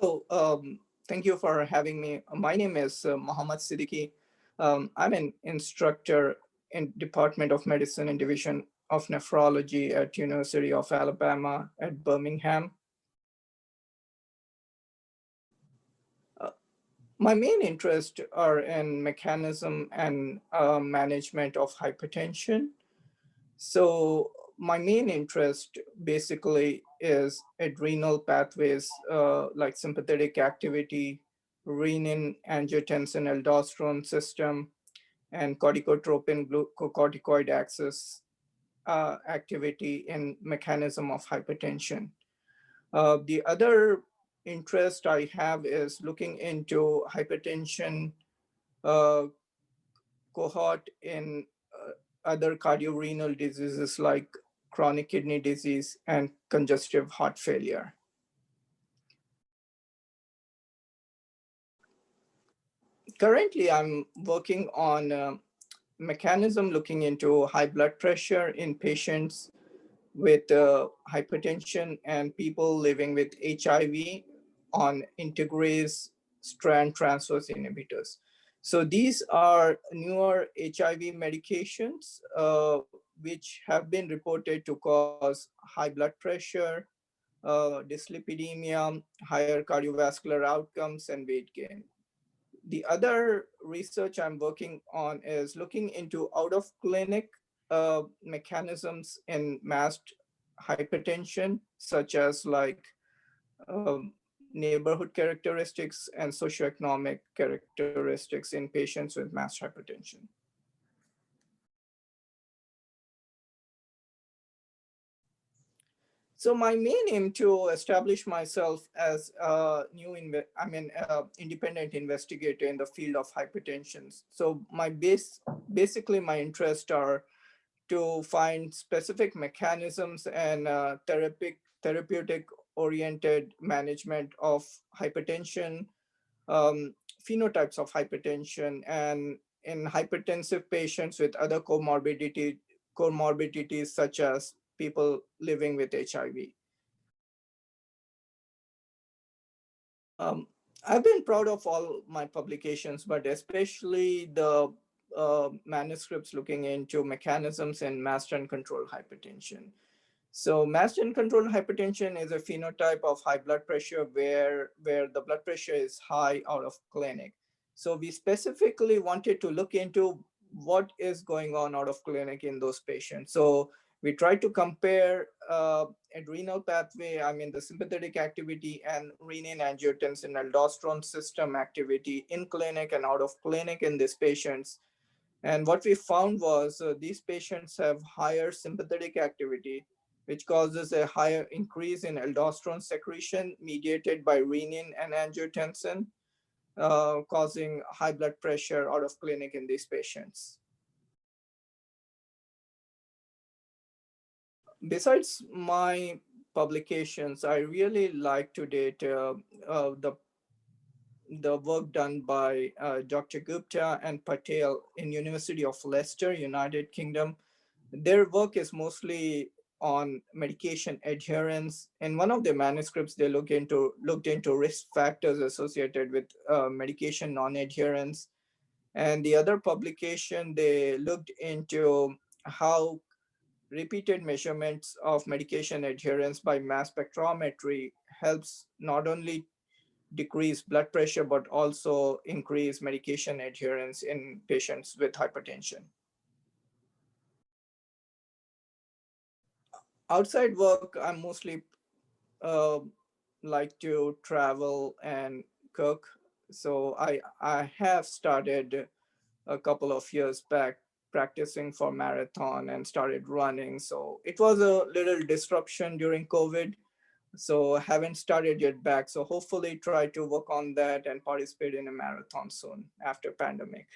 Hello, thank you for having me. My name is Mohammed Siddiqui. I'm an instructor in Department of Medicine and Division of Nephrology at University of Alabama at Birmingham. Uh, my main interests are in mechanism and management of hypertension. So my main interest basically is adrenal pathways like sympathetic activity, renin, angiotensin, aldosterone system, and corticotropin glucocorticoid axis activity in mechanism of hypertension. The other interest I have is looking into hypertension uh, cohort in other cardiorenal diseases like chronic kidney disease and congestive heart failure. Currently, I'm working on a mechanism looking into high blood pressure in patients with hypertension and people living with HIV on integrase strand transferase inhibitors. So these are newer HIV medications which have been reported to cause high blood pressure, dyslipidemia, higher cardiovascular outcomes, and weight gain. The other research I'm working on is looking into out of clinic mechanisms in masked hypertension, such as like neighborhood characteristics and socioeconomic characteristics in patients with masked hypertension. So my main aim to establish myself as a independent investigator in the field of hypertension. So basically my interests are to find specific mechanisms and therapeutic oriented management of hypertension, phenotypes of hypertension, and in hypertensive patients with other comorbidities such as people living with HIV. I've been proud of all my publications, but especially the manuscripts looking into mechanisms in masked uncontrolled hypertension. So masked uncontrolled hypertension is a phenotype of high blood pressure where the blood pressure is high out of clinic. So we specifically wanted to look into what is going on out of clinic in those patients. So we tried to compare adrenal pathway, the sympathetic activity and renin, angiotensin, aldosterone system activity in clinic and out of clinic in these patients. And what we found was these patients have higher sympathetic activity, which causes a higher increase in aldosterone secretion mediated by renin and angiotensin, causing high blood pressure out of clinic in these patients. Besides my publications, I really like to date the work done by Dr. Gupta and Patel in University of Leicester, United Kingdom. Their work is mostly on medication adherence. In one of the manuscripts, they looked into risk factors associated with medication non-adherence. And the other publication, they looked into how repeated measurements of medication adherence by mass spectrometry helps not only decrease blood pressure, but also increase medication adherence in patients with hypertension. Outside work, I mostly uh, like to travel and cook. So I have started a couple of years back practicing for marathon and started running. So it was a little disruption during COVID. So haven't started yet back. So hopefully try to work on that and participate in a marathon soon after pandemic.